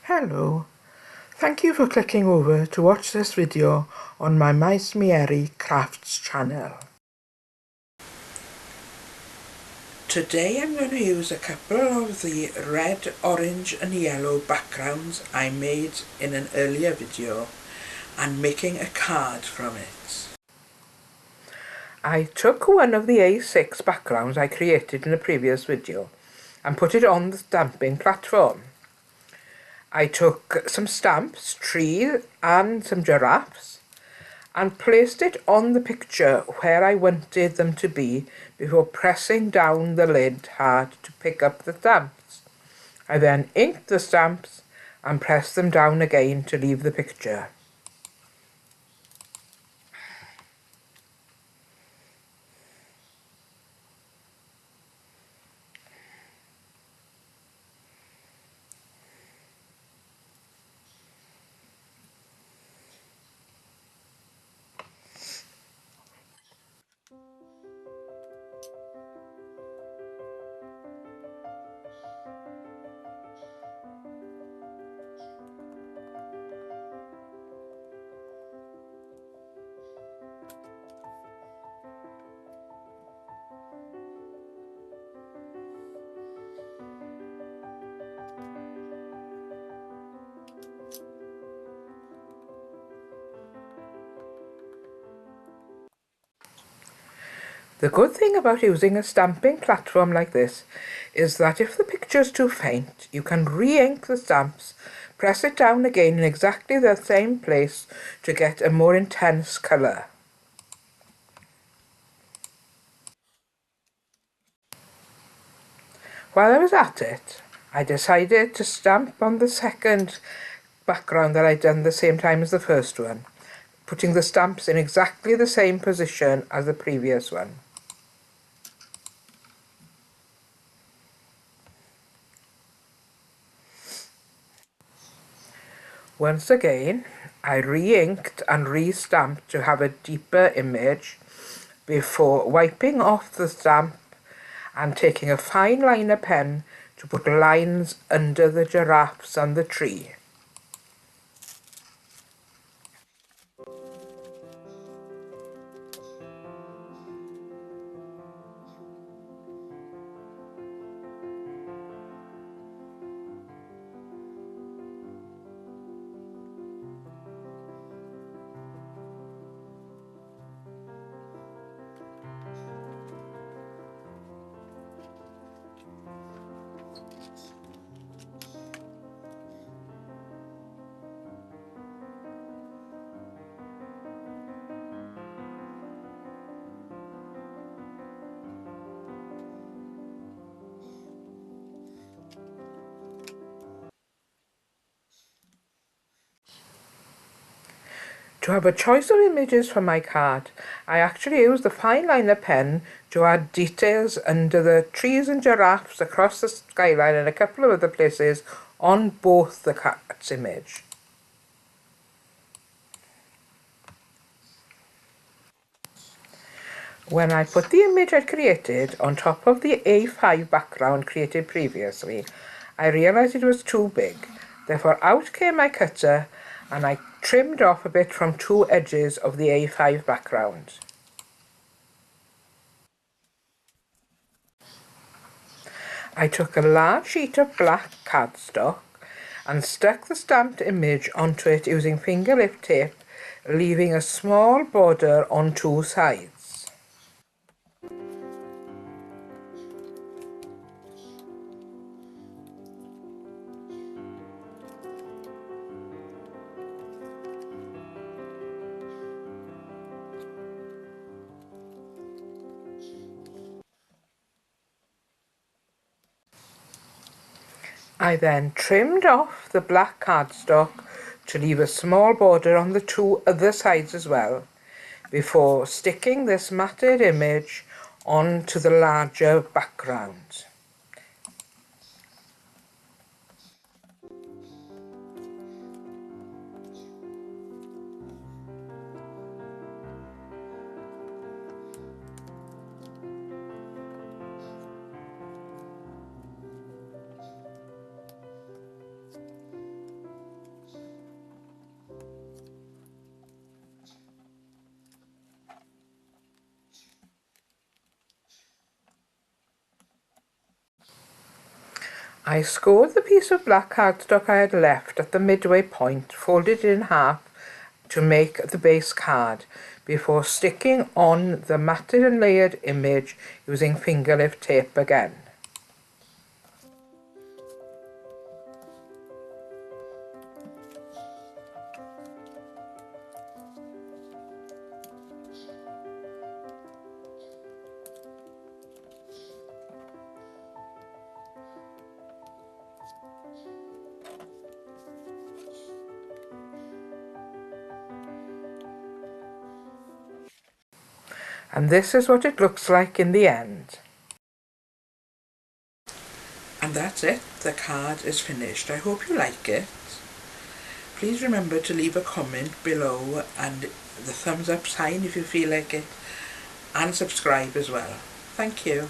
Hello, thank you for clicking over to watch this video on my Major Crafts channel. Today I'm going to use a couple of the red, orange and yellow backgrounds I made in an earlier video and making a card from it. I took one of the A6 backgrounds I created in a previous video and put it on the stamping platform. I took some stamps, trees and some giraffes and placed it on the picture where I wanted them to be before pressing down the lid hard to pick up the stamps. I then inked the stamps and pressed them down again to leave the picture. The good thing about using a stamping platform like this is that if the picture is too faint, you can re-ink the stamps, press it down again in exactly the same place to get a more intense colour. While I was at it, I decided to stamp on the second background that I'd done the same time as the first one, putting the stamps in exactly the same position as the previous one. Once again, I re-inked and re-stamped to have a deeper image before wiping off the stamp and taking a fine liner pen to put lines under the giraffes and the tree. To have a choice of images for my card, I actually used the fine liner pen to add details under the trees and giraffes across the skyline and a couple of other places on both the cat's image. When I put the image I created on top of the A5 background created previously, I realised it was too big. Therefore out came my cutter and I trimmed off a bit from two edges of the A5 background. I took a large sheet of black cardstock and stuck the stamped image onto it using finger lip tape, leaving a small border on two sides. I then trimmed off the black cardstock to leave a small border on the two other sides as well, before sticking this matted image onto the larger background. I scored the piece of black cardstock I had left at the midway point, folded it in half to make the base card, before sticking on the matted and layered image using finger lift tape again. And this is what it looks like in the end. And that's it, the card is finished. I hope you like it. Please remember to leave a comment below and the thumbs up sign if you feel like it, and subscribe as well. Thank you.